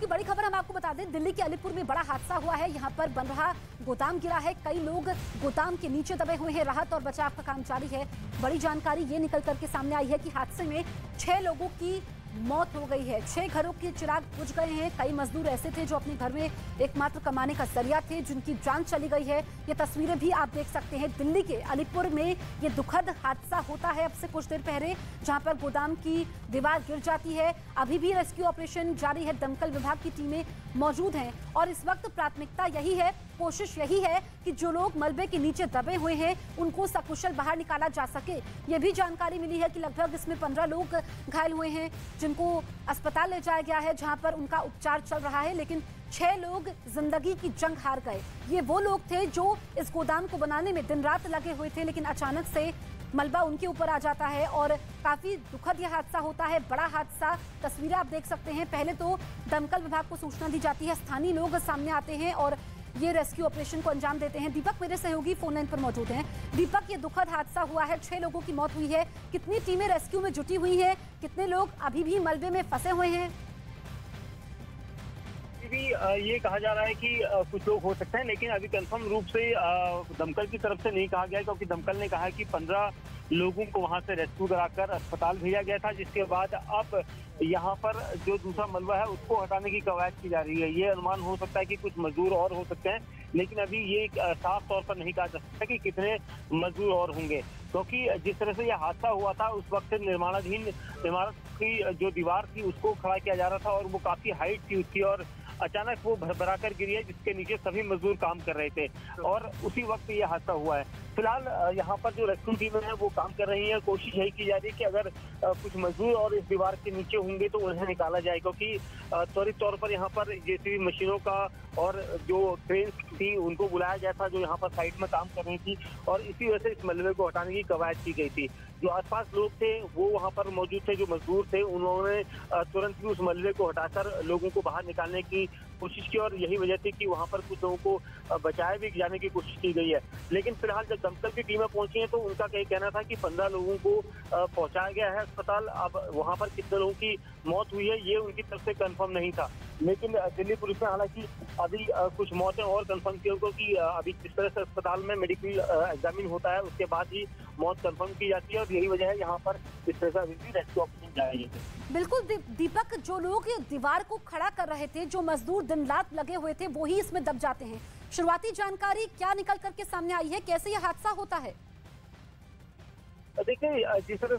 की बड़ी खबर हम आपको बता दें, दिल्ली के अलीपुर में बड़ा हादसा हुआ है। यहाँ पर बन रहा गोदाम गिरा है, कई लोग गोदाम के नीचे दबे हुए हैं। राहत और बचाव का काम जारी है। बड़ी जानकारी ये निकल करके सामने आई है कि हादसे में 6 लोगों की मौत हो गई है। 6 घरों के चिराग बुझ गए हैं। कई मजदूर ऐसे थे जो अपने घर में एकमात्र कमाने का जरिया थे, जिनकी जान चली गई है। ये तस्वीरें भी आप देख सकते हैं। दिल्ली के अलीपुर में ये दुखद हादसा होता है अब से कुछ देर पहले, जहां पर गोदाम की दीवार गिर जाती है। अभी भी रेस्क्यू ऑपरेशन जारी है। दमकल विभाग की टीमें मौजूद हैं और इस वक्त प्राथमिकता यही है, कोशिश यही है कि जो लोग मलबे के नीचे दबे हुए हैं उनको सकुशल बाहर निकाला जा सके। ये भी जानकारी मिली है कि लगभग इसमें 15 लोग घायल हुए हैं, जिनको अस्पताल ले जाया गया है, जहां पर उनका उपचार चल रहा है। लेकिन 6 लोग जिंदगी की जंग हार गए। ये वो लोग थे जो इस गोदाम को बनाने में दिन रात लगे हुए थे, लेकिन अचानक से मलबा उनके ऊपर आ जाता है और काफी दुखद यह हादसा होता है। बड़ा हादसा, तस्वीरें आप देख सकते हैं। पहले तो दमकल विभाग को सूचना दी जाती है, स्थानीय लोग सामने आते हैं और ये रेस्क्यू ऑपरेशन को अंजाम देते हैं। दीपक मेरे सहयोगी फोन लाइन पर मौजूद हैं। दीपक, ये दुखद हादसा हुआ है, 6 लोगों की मौत हुई है। कितनी टीमें रेस्क्यू में जुटी हुई हैं? कितने लोग अभी भी मलबे में फंसे हुए हैं? भी ये कहा जा रहा है कि कुछ लोग हो सकते हैं, लेकिन अभी कंफर्म रूप से दमकल की तरफ से नहीं कहा गया, क्योंकि दमकल ने कहा है कि 15 लोगों को वहां से रेस्क्यू कराकर अस्पताल भेजा गया था, जिसके बाद अब यहाँ पर जो दूसरा मलबा है उसको हटाने की कवायद की जा रही है। ये अनुमान हो सकता है कि कुछ मजदूर और हो सकते हैं, लेकिन अभी ये साफ तौर पर नहीं कहा जा सकता कि कितने मजदूर और होंगे, क्योंकि जिस तरह से यह हादसा हुआ था उस वक्त निर्माणाधीन इमारत की जो दीवार थी उसको खड़ा किया जा रहा था और वो काफी हाइट थी उसकी, और अचानक वो भरभरा कर गिरी है, जिसके नीचे सभी मजदूर काम कर रहे थे और उसी वक्त ये हादसा हुआ है। फिलहाल यहाँ पर जो रेस्क्यू टीमें हैं वो काम कर रही हैं। कोशिश यही की जा रही है कि अगर कुछ मजदूर और इस दीवार के नीचे होंगे तो उन्हें निकाला जाए, क्योंकि त्वरित तौर पर यहाँ पर जेसीबी मशीनों का और जो ट्रेन थी उनको बुलाया गया था, जो यहाँ पर साइट में काम कर रही थी, और इसी वजह से इस मलबे को हटाने की कवायद की गई थी। जो आसपास लोग थे वो वहाँ पर मौजूद थे, जो मजदूर थे उन्होंने तुरंत ही उस मलबे को हटाकर लोगों को बाहर निकालने की कोशिश की, और यही वजह थी कि वहाँ पर कुछ लोगों को बचाए भी जाने की कोशिश की गई है। लेकिन फिलहाल जब दमकल की टीमें पहुंची हैं तो उनका कहीं कहना था कि 15 लोगों को पहुंचाया गया है अस्पताल। अब वहाँ पर कितने लोगों की मौत हुई है ये उनकी तरफ से कंफर्म नहीं था, लेकिन दिल्ली पुलिस ने हालांकि अभी कुछ मौतें और कंफर्म की, क्योंकि अभी जिस तरह से अस्पताल में मेडिकल एग्जामिन होता है उसके बाद ही मौत कंफर्म की जाती है, और यही वजह है यहाँ पर इस तरह से अभी भी रेस्क्यू ऑपरेशन जारी है। बिल्कुल दीपक, जो लोग दीवार को खड़ा कर रहे थे, जो मजदूर दिन रात लगे हुए थे, वो ही इसमें दब जाते हैं। शुरुआती जानकारी क्या निकल करके सामने आई है, कैसे यह हादसा होता है? देखिए, जिस तरह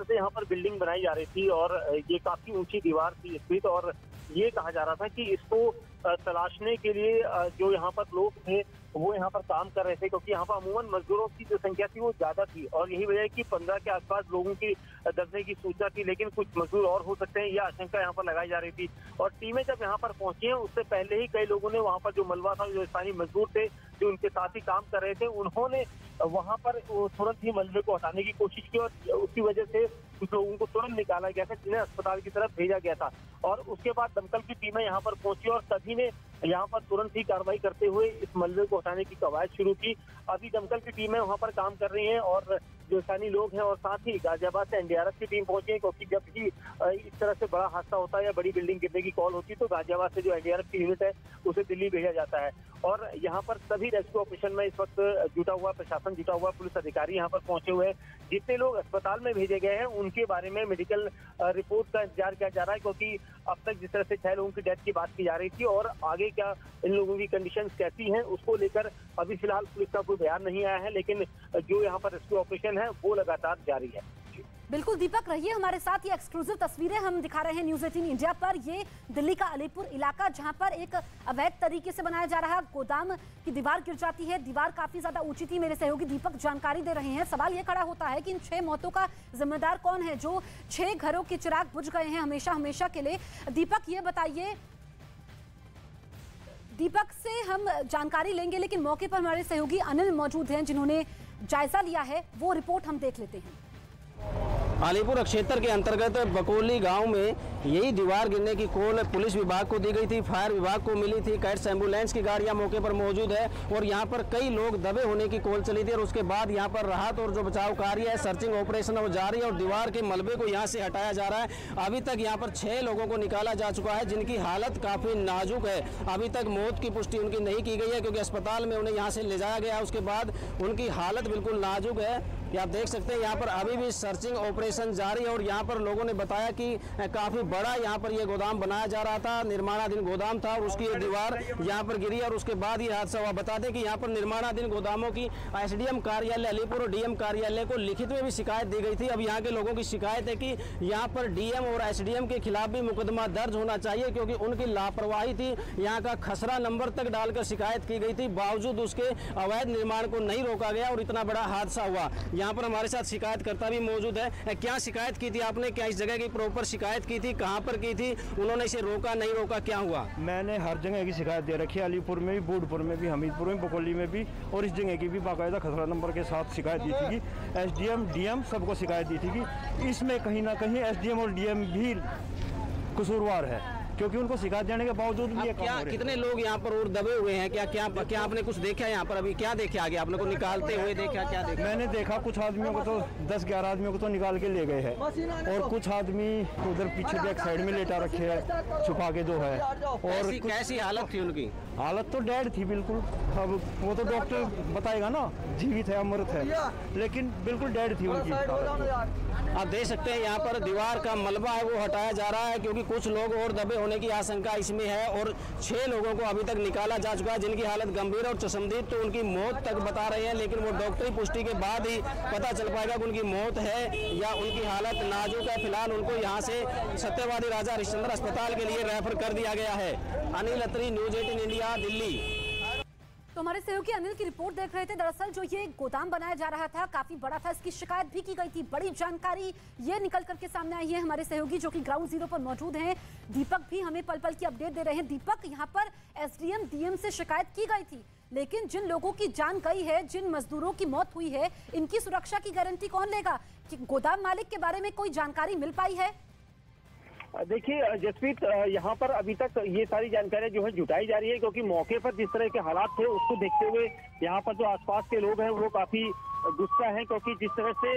से यहाँ पर बिल्डिंग बनाई जा रही थी और ये काफी ऊंची दीवार थी स्थित, और ये कहा जा रहा था कि इसको तलाशने के लिए जो यहाँ पर लोग थे वो यहाँ पर काम कर रहे थे, क्योंकि यहाँ पर अमूमन मजदूरों की जो संख्या थी वो ज्यादा थी, और यही वजह है कि 15 के आसपास लोगों की दबने की सूचना थी, लेकिन कुछ मजदूर और हो सकते हैं यह आशंका यहाँ पर लगाई जा रही थी। और टीमें जब यहाँ पर पहुंची हैं उससे पहले ही कई लोगों ने वहाँ पर जो मलबा था, जो स्थानीय मजदूर थे जो उनके साथ ही काम कर रहे थे, उन्होंने वहाँ पर तुरंत ही मलबे को हटाने की कोशिश की, और उसी वजह से कुछ लोगों को तुरंत निकाला गया था, जिन्हें अस्पताल की तरफ भेजा गया था। और उसके बाद दमकल की टीमें यहाँ पर पहुंची और सभी ने यहाँ पर तुरंत ही कार्रवाई करते हुए इस मलबे को हटाने की कवायद शुरू की। अभी दमकल की टीमें वहाँ पर काम कर रही हैं और जो स्थानीय लोग हैं, और साथ ही गाजियाबाद से एनडीआरएफ की टीम पहुंची है, क्योंकि जब भी इस तरह से बड़ा हादसा होता है या बड़ी बिल्डिंग गिरने की कॉल होती है तो गाजियाबाद से जो एनडीआरएफ की यूनिट है उसे दिल्ली भेजा जाता है। और यहाँ पर सभी रेस्क्यू ऑपरेशन में इस वक्त जुटा हुआ प्रशासन, जुटा हुआ पुलिस अधिकारी यहाँ पर पहुंचे हुए हैं। जितने लोग अस्पताल में भेजे गए हैं उनके बारे में मेडिकल रिपोर्ट का इंतजार किया जा रहा है, क्योंकि अब तक जिस तरह से 6 लोगों की डेथ की बात की जा रही थी और आगे क्या इन लोगों की कंडीशन कैसी हैं उसको लेकर अभी फिलहाल पुलिस का कोई बयान नहीं आया है, लेकिन जो यहाँ पर रेस्क्यू ऑपरेशन है वो लगातार जारी है। बिल्कुल दीपक, रहिए हमारे साथ। ये एक्सक्लूसिव तस्वीरें हम दिखा रहे हैं न्यूज़ 18 इंडिया पर। ये दिल्ली का अलीपुर इलाका, जहां पर एक अवैध तरीके से बनाया जा रहा गोदाम की दीवार गिर जाती है। दीवार काफी ज्यादा ऊंची थी। मेरे सहयोगी दीपक जानकारी दे रहे हैं। सवाल ये खड़ा होता है कि इन 6 मौतों का जिम्मेदार कौन है, जो 6 घरों के चिराग बुझ गए हैं हमेशा के लिए। दीपक, ये बताइए, दीपक से हम जानकारी लेंगे, लेकिन मौके पर हमारे सहयोगी अनिल मौजूद हैं जिन्होंने जायजा लिया है। वो रिपोर्ट हम देख लेते हैं। अलीपुर क्षेत्र के अंतर्गत बकोली गांव में यही दीवार गिरने की कॉल पुलिस विभाग को दी गई थी, फायर विभाग को मिली थी, कैट्स एम्बुलेंस की गाड़ियां मौके पर मौजूद है और यहां पर कई लोग दबे होने की कॉल चली थी और उसके बाद यहां पर राहत और जो बचाव कार्य है, सर्चिंग ऑपरेशन वो जारी है और दीवार के मलबे को यहां से हटाया जा रहा है। अभी तक यहां पर 6 लोगों को निकाला जा चुका है जिनकी हालत काफ़ी नाजुक है। अभी तक मौत की पुष्टि उनकी नहीं की गई है क्योंकि अस्पताल में उन्हें यहाँ से ले जाया गया, उसके बाद उनकी हालत बिल्कुल नाजुक है। कि आप देख सकते हैं यहाँ पर अभी भी सर्चिंग ऑपरेशन जारी है और यहाँ पर लोगों ने बताया कि काफ़ी बड़ा यहाँ पर ये गोदाम बनाया जा रहा था, निर्माणाधीन गोदाम था और उसकी दीवार यहाँ पर गिरी और उसके बाद ये हादसा हुआ। बता दें कि यहाँ पर निर्माणाधीन गोदामों की एसडीएम कार्यालय अलीपुर और डीएम कार्यालय को लिखित में भी शिकायत दी गई थी। अब यहाँ के लोगों की शिकायत है कि यहाँ पर डीएम और एसडीएम के खिलाफ भी मुकदमा दर्ज होना चाहिए क्योंकि उनकी लापरवाही थी। यहाँ का खसरा नंबर तक डालकर शिकायत की गई थी, बावजूद उसके अवैध निर्माण को नहीं रोका गया और इतना बड़ा हादसा हुआ। यहाँ पर हमारे साथ शिकायतकर्ता भी मौजूद है। क्या शिकायत की थी आपने? क्या इस जगह की प्रॉपर शिकायत की थी? कहाँ पर की थी? उन्होंने इसे रोका नहीं रोका, क्या हुआ? मैंने हर जगह की शिकायत दे रखी है, अलीपुर में भी, बूढ़पुर में भी, हमीदपुर में, बकोली में भी और इस जगह की भी बाकायदा खसरा नंबर के साथ शिकायत दी थी कि एसडीएम डीएम सबको शिकायत दी थी कि इसमें कहीं ना कहीं एसडीएम और डीएम भी कसूरवार है क्योंकि उनको शिकायत देने के बावजूद भी ये क्या कितने लोग यहाँ पर और दबे हुए हैं? क्या क्या क्या आपने कुछ देखा यहाँ पर? अभी क्या देखे आगे? आपने को निकालते हुए देखा? क्या देखा? मैंने देखा कुछ आदमियों को तो 10-11 आदमियों को तो निकाल के ले गए हैं और कुछ आदमी उधर पीछे बैक साइड में लेटा रखे हैं छुपा के जो है। और कैसी हालत थी उनकी? हालत तो डेड थी बिल्कुल। अब वो तो डॉक्टर बताएगा ना जीवित है अमृत है, लेकिन बिल्कुल डेड थी उनकी। आप देख सकते हैं यहाँ पर दीवार का मलबा है वो हटाया जा रहा है क्योंकि कुछ लोग और दबे होने की आशंका इसमें है और 6 लोगों को अभी तक निकाला जा चुका है जिनकी हालत गंभीर और चश्मदीद तो उनकी मौत तक बता रहे हैं, लेकिन वो डॉक्टरी पुष्टि के बाद ही पता चल पाएगा कि उनकी मौत है या उनकी हालत नाजुक है। फिलहाल उनको यहाँ से सत्यवादी राजा हरिश्चंद्र अस्पताल के लिए रेफर कर दिया गया है। अनिल अत्री, न्यूज 18 इंडिया, दिल्ली। तो हमारे सहयोगी अनिल की रिपोर्ट देख रहे थे। दरअसल जो ये गोदाम बनाया जा रहा था काफी बड़ा था, इसकी शिकायत भी की गई थी। बड़ी जानकारी ये निकल करके सामने आई है। हमारे सहयोगी जो कि ग्राउंड जीरो पर मौजूद हैं, दीपक भी हमें पल पल की अपडेट दे रहे हैं। दीपक, यहाँ पर एसडीएम डीएम से शिकायत की गई थी, लेकिन जिन लोगों की जान गई है, जिन मजदूरों की मौत हुई है, इनकी सुरक्षा की गारंटी कौन लेगा? कि गोदाम मालिक के बारे में कोई जानकारी मिल पाई है? देखिए जसप्रीत, यहाँ पर अभी तक ये सारी जानकारियां जो है जुटाई जा रही है क्योंकि मौके पर जिस तरह के हालात थे उसको देखते हुए यहाँ पर जो आसपास के लोग हैं वो काफी गुस्सा है क्योंकि जिस तरह से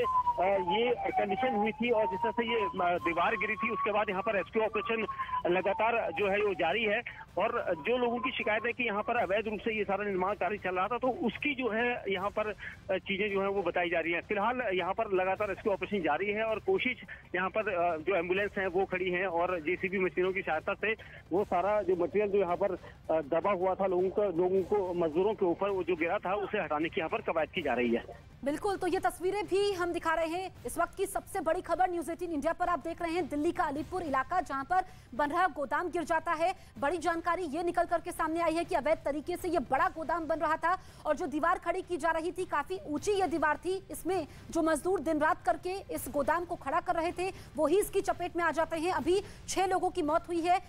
ये कंडीशन हुई थी और जिस तरह से ये दीवार गिरी थी उसके बाद यहाँ पर रेस्क्यू ऑपरेशन लगातार जो है वो जारी है और जो लोगों की शिकायत है कि यहाँ पर अवैध रूप से ये सारा निर्माण कार्य चल रहा था तो उसकी जो है यहाँ पर चीजें जो है वो बताई जा रही है। फिलहाल यहाँ पर लगातार रेस्क्यू ऑपरेशन जारी है और कोशिश यहाँ पर जो एम्बुलेंस है वो खड़ी है और जेसीबी मशीनों की सहायता से वो सारा जो मटेरियल जो यहाँ पर दबा हुआ था लोगों को मजदूरों के ऊपर वो जो गिरा था उसे हटाने की यहाँ पर कवायद की जा रही है। बिल्कुल, तो ये तस्वीरें भी हम दिखा रहे हैं। इस वक्त की सबसे बड़ी खबर न्यूज 18 इंडिया पर आप देख रहे हैं। दिल्ली का अलीपुर इलाका जहां पर बन रहा गोदाम गिर जाता है। बड़ी जानकारी ये निकल करके सामने आई है कि अवैध तरीके से ये बड़ा गोदाम बन रहा था और जो दीवार खड़ी की जा रही थी काफी ऊंची ये दीवार थी। इसमें जो मजदूर दिन रात करके इस गोदाम को खड़ा कर रहे थे वो ही इसकी चपेट में आ जाते हैं। अभी 6 लोगों की मौत हुई है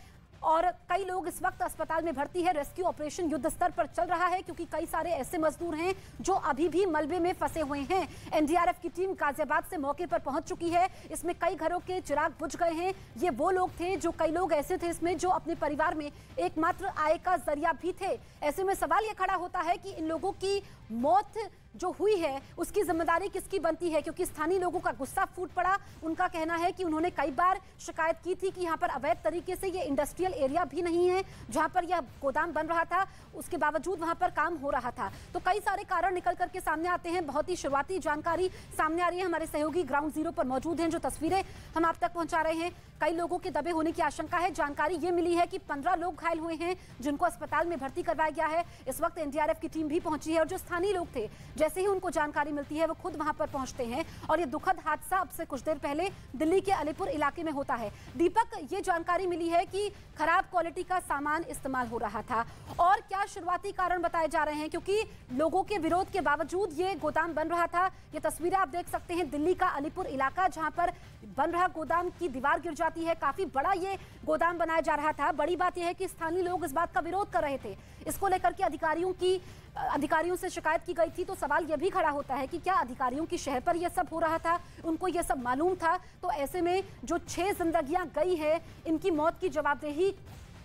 और कई लोग इस वक्त अस्पताल में भर्ती है। रेस्क्यू ऑपरेशन युद्ध स्तर पर चल रहा है क्योंकि कई सारे ऐसे मजदूर हैं जो अभी भी मलबे में फंसे हुए हैं। एनडीआरएफ की टीम गाजियाबाद से मौके पर पहुंच चुकी है। इसमें कई घरों के चिराग बुझ गए हैं। ये वो लोग थे, जो कई लोग ऐसे थे इसमें जो अपने परिवार में एकमात्र आय का जरिया भी थे। ऐसे में सवाल ये खड़ा होता है कि इन लोगों की मौत जो हुई है उसकी जिम्मेदारी किसकी बनती है, क्योंकि स्थानीय लोगों का गुस्सा फूट पड़ा। उनका कहना है कि उन्होंने कई बार शिकायत की थी कि यहाँ पर अवैध तरीके से ये इंडस्ट्रियल एरिया भी नहीं है जहाँ पर यह गोदाम बन रहा था, उसके बावजूद वहाँ पर काम हो रहा था। तो कई सारे कारण निकल करके सामने आते हैं। बहुत ही शुरुआती जानकारी सामने आ रही है। हमारे सहयोगी ग्राउंड जीरो पर मौजूद हैं, जो तस्वीरें हम आप तक पहुंचा रहे हैं। कई लोगों के दबे होने की आशंका है। जानकारी ये मिली है कि 15 लोग घायल हुए हैं जिनको अस्पताल में भर्ती करवाया गया है। इस वक्त एनडीआरएफ की टीम भी पहुंची है और जो स्थानीय लोग थे जैसे ही उनको जानकारी मिलती है वो खुद वहां पर पहुंचते हैं और ये दुखद हादसा अब से कुछ देर पहले दिल्ली के अलीपुर इलाके में होता है। दीपक, ये जानकारी मिली है कि खराब क्वालिटी का सामान इस्तेमाल हो रहा था और क्या शुरुआती कारण बताए जा रहे हैं, क्योंकि लोगों के विरोध के बावजूद ये गोदाम बन रहा था। ये तस्वीरें आप देख सकते हैं दिल्ली का अलीपुर इलाका जहां पर बन रहा गोदाम की दीवार गिर जाती है। काफी बड़ा ये गोदाम बनाया जा रहा था। बड़ी बात यह है कि स्थानीय लोग इस बात का विरोध कर रहे थे। इसको लेकर के अधिकारियों की अधिकारियों से शिकायत की गई थी, तो सवाल यह भी खड़ा होता है कि क्या अधिकारियों की शहर पर यह सब हो रहा था, उनको यह सब मालूम था? तो ऐसे में जो 6 जिंदगियां गई हैं, इनकी मौत की जवाबदेही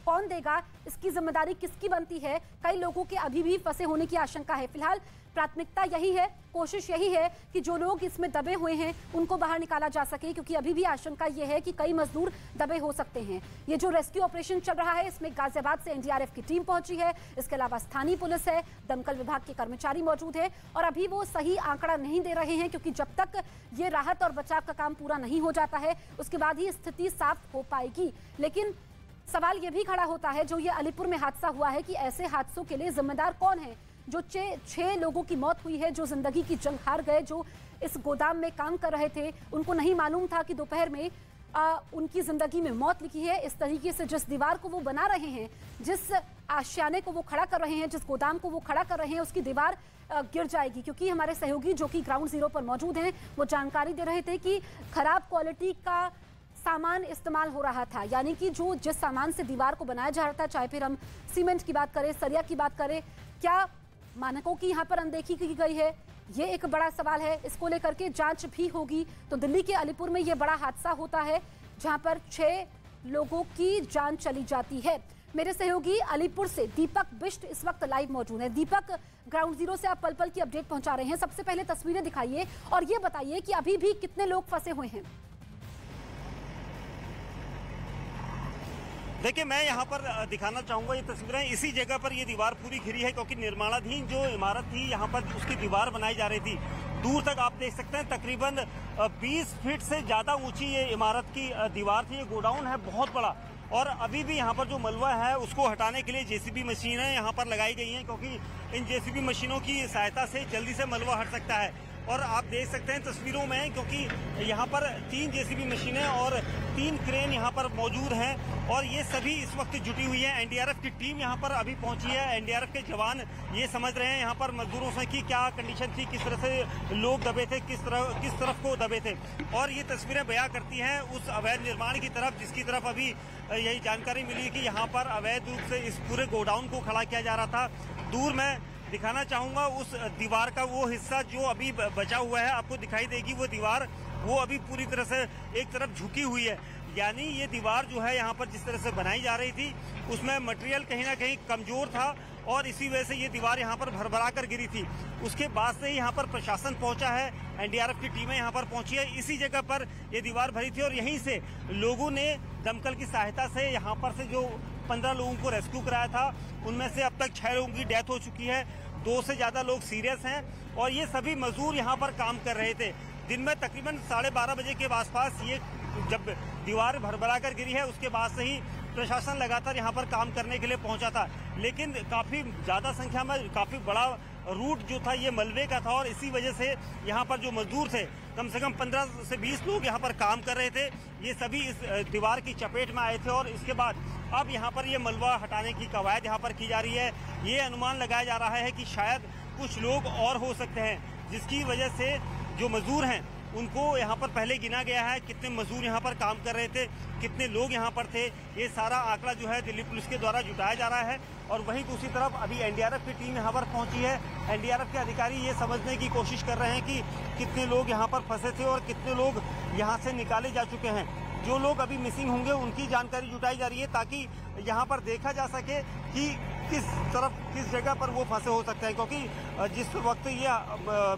कौन देगा, इसकी जिम्मेदारी किसकी बनती है? कई लोगों के अभी भी फंसे होने की आशंका है। फिलहाल प्राथमिकता यही है, कोशिश यही है कि जो लोग इसमें दबे हुए हैं उनको बाहर निकाला जा सके, क्योंकि अभी भी आशंका यह है कि कई मजदूर दबे हो सकते हैं। ये जो रेस्क्यू ऑपरेशन चल रहा है, इसमें गाजियाबाद से एनडीआरएफ की टीम पहुंची है, इसके अलावा स्थानीय पुलिस है, दमकल विभाग के कर्मचारी मौजूद है, और अभी वो सही आंकड़ा नहीं दे रहे हैं, क्योंकि जब तक ये राहत और बचाव का काम पूरा नहीं हो जाता है उसके बाद ही स्थिति साफ हो पाएगी। लेकिन सवाल यह भी खड़ा होता है, जो ये अलीपुर में हादसा हुआ है, कि ऐसे हादसों के लिए जिम्मेदार कौन है? जो 6 लोगों की मौत हुई है, जो जिंदगी की जंग हार गए, जो इस गोदाम में काम कर रहे थे, उनको नहीं मालूम था कि दोपहर में उनकी जिंदगी में मौत लिखी है। इस तरीके से जिस दीवार को वो बना रहे हैं, जिस आशियाने को वो खड़ा कर रहे हैं, जिस गोदाम को वो खड़ा कर रहे हैं, उसकी दीवार गिर जाएगी। क्योंकि हमारे सहयोगी जो कि ग्राउंड जीरो पर मौजूद हैं, वो जानकारी दे रहे थे कि खराब क्वालिटी का सामान इस्तेमाल हो रहा था, यानी कि जो जिस सामान से दीवार को बनाया जा रहा था, चाहे फिर हम सीमेंट की बात करें, सरिया की बात करें, क्या मानकों की यहाँ पर अनदेखी की गई है? ये एक बड़ा सवाल है, इसको लेकर के जांच भी होगी। तो दिल्ली के अलीपुर में ये बड़ा हादसा होता है, जहां पर 6 लोगों की जान चली जाती है। मेरे सहयोगी अलीपुर से दीपक बिष्ट इस वक्त लाइव मौजूद है। दीपक, ग्राउंड जीरो से आप पल पल की अपडेट पहुंचा रहे हैं। सबसे पहले तस्वीरें दिखाइए और ये बताइए कि अभी भी कितने लोग फंसे हुए हैं? देखिए, मैं यहाँ पर दिखाना चाहूँगा ये तस्वीरें। इसी जगह पर ये दीवार पूरी घिरी है, क्योंकि निर्माणाधीन जो इमारत थी यहाँ पर उसकी दीवार बनाई जा रही थी। दूर तक आप देख सकते हैं, तकरीबन 20 फीट से ज़्यादा ऊंची ये इमारत की दीवार थी। ये गोडाउन है बहुत बड़ा, और अभी भी यहाँ पर जो मलबा है उसको हटाने के लिए जेसीबी मशीनें यहाँ पर लगाई गई हैं, क्योंकि इन जेसीबी मशीनों की सहायता से जल्दी से मलबा हट सकता है। और आप देख सकते हैं तस्वीरों में, क्योंकि यहाँ पर 3 जेसीबी मशीनें और 3 क्रेन यहाँ पर मौजूद हैं, और ये सभी इस वक्त जुटी हुई है। एनडीआरएफ की टीम यहाँ पर अभी पहुंची है। एनडीआरएफ के जवान ये समझ रहे हैं यहाँ पर मजदूरों से कि क्या कंडीशन थी, किस तरह से लोग दबे थे, किस तरफ को दबे थे। और ये तस्वीरें बयां करती हैं उस अवैध निर्माण की तरफ, जिसकी तरफ अभी यही जानकारी मिली कि यहाँ पर अवैध रूप से इस पूरे गोडाउन को खड़ा किया जा रहा था। दूर मैं दिखाना चाहूंगा उस दीवार का वो हिस्सा जो अभी बचा हुआ है, आपको दिखाई देगी वो दीवार, वो अभी पूरी तरह से एक तरफ झुकी हुई है। यानी ये दीवार जो है यहाँ पर जिस तरह से बनाई जा रही थी, उसमें मटेरियल कहीं ना कहीं कमजोर था, और इसी वजह से ये दीवार यहाँ पर भरभरा कर गिरी थी। उसके बाद से ही यहाँ पर प्रशासन पहुंचा है, एनडीआरएफ की टीमें यहाँ पर पहुंची है। इसी जगह पर ये दीवार भरी थी, और यहीं से लोगों ने दमकल की सहायता से यहाँ पर से जो 15 लोगों को रेस्क्यू कराया था, उनमें से अब तक 6 लोगों की डेथ हो चुकी है, 2 से ज्यादा लोग सीरियस हैं। और ये सभी मजदूर यहाँ पर काम कर रहे थे। दिन में तकरीबन 12:30 बजे के आसपास ये जब दीवार भरभरा कर गिरी है, उसके बाद से ही प्रशासन लगातार यहाँ पर काम करने के लिए पहुंचा था। लेकिन काफी ज्यादा संख्या में, काफी बड़ा रूट जो था ये मलबे का था, और इसी वजह से यहाँ पर जो मजदूर थे, कम से कम 15 से 20 लोग यहाँ पर काम कर रहे थे, ये सभी इस दीवार की चपेट में आए थे। और इसके बाद अब यहाँ पर ये मलबा हटाने की कवायद यहाँ पर की जा रही है। ये अनुमान लगाया जा रहा है कि शायद कुछ लोग और हो सकते हैं, जिसकी वजह से जो मजदूर हैं उनको यहाँ पर पहले गिना गया है, कितने मजदूर यहाँ पर काम कर रहे थे, कितने लोग यहाँ पर थे। ये सारा आंकड़ा जो है दिल्ली पुलिस के द्वारा जुटाया जा रहा है। और वहीं दूसरी तरफ अभी एनडीआरएफ की टीम यहाँ पर पहुंची है। एनडीआरएफ के अधिकारी ये समझने की कोशिश कर रहे हैं कि कितने लोग यहाँ पर फंसे थे और कितने लोग यहाँ से निकाले जा चुके हैं। जो लोग अभी मिसिंग होंगे उनकी जानकारी जुटाई जा रही है, ताकि यहाँ पर देखा जा सके कि किस जगह पर वो फंसे हो सकते हैं। क्योंकि जिस वक्त ये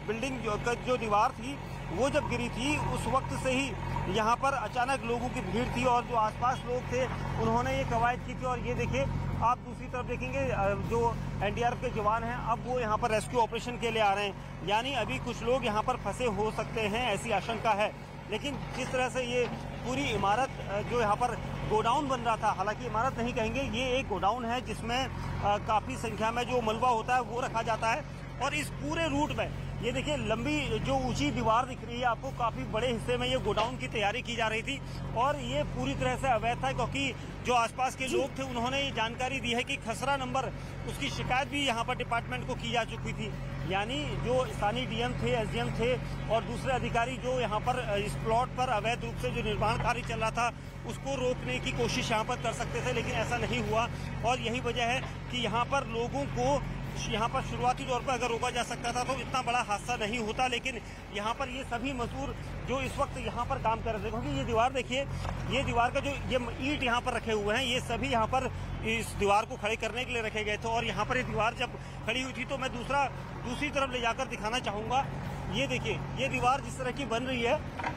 बिल्डिंग जो दीवार थी वो जब गिरी थी, उस वक्त से ही यहाँ पर अचानक लोगों की भीड़ थी, और जो आसपास लोग थे उन्होंने ये कवायद की थी। और ये देखिए, आप दूसरी तरफ देखेंगे जो एनडीआरएफ के जवान हैं, अब वो यहाँ पर रेस्क्यू ऑपरेशन के लिए आ रहे हैं। यानी अभी कुछ लोग यहाँ पर फंसे हो सकते हैं, ऐसी आशंका है। लेकिन जिस तरह से ये पूरी इमारत जो यहाँ पर गोडाउन बन रहा था, हालांकि इमारत नहीं कहेंगे, ये एक गोडाउन है जिसमें काफ़ी संख्या में जो मलबा होता है वो रखा जाता है। और इस पूरे रूट में ये देखिए, लंबी जो ऊंची दीवार दिख रही है आपको, काफ़ी बड़े हिस्से में ये गोडाउन की तैयारी की जा रही थी, और ये पूरी तरह से अवैध था। क्योंकि जो आसपास के लोग थे उन्होंने ये जानकारी दी है कि खसरा नंबर, उसकी शिकायत भी यहाँ पर डिपार्टमेंट को की जा चुकी थी। यानी जो स्थानीय डीएम थे, एसडीएम थे और दूसरे अधिकारी जो यहाँ पर इस प्लॉट पर अवैध रूप से जो निर्माण कार्य चल रहा था उसको रोकने की कोशिश यहाँ पर कर सकते थे, लेकिन ऐसा नहीं हुआ। और यही वजह है कि यहाँ पर लोगों को यहाँ पर शुरुआती तौर पर अगर रोका जा सकता था तो इतना बड़ा हादसा नहीं होता, लेकिन यहाँ पर ये सभी मजदूर जो इस वक्त यहाँ पर काम कर रहे थे, क्योंकि ये दीवार देखिए, ये दीवार का जो ये ईंट यहाँ पर रखे हुए हैं, ये सभी यहाँ पर इस दीवार को खड़े करने के लिए रखे गए थे। और यहाँ पर ये दीवार जब खड़ी हुई थी तो मैं दूसरी तरफ ले जाकर दिखाना चाहूँगा। ये देखिए, ये दीवार जिस तरह की बन रही है,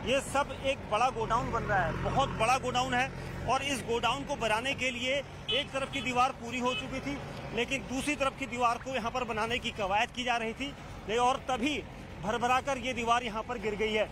ये सब एक बड़ा गोडाउन बन रहा है, बहुत बड़ा गोडाउन है। और इस गोडाउन को बनाने के लिए एक तरफ की दीवार पूरी हो चुकी थी, लेकिन दूसरी तरफ की दीवार को यहाँ पर बनाने की कवायद की जा रही थी, और तभी भरभरा कर ये दीवार यहाँ पर गिर गई है।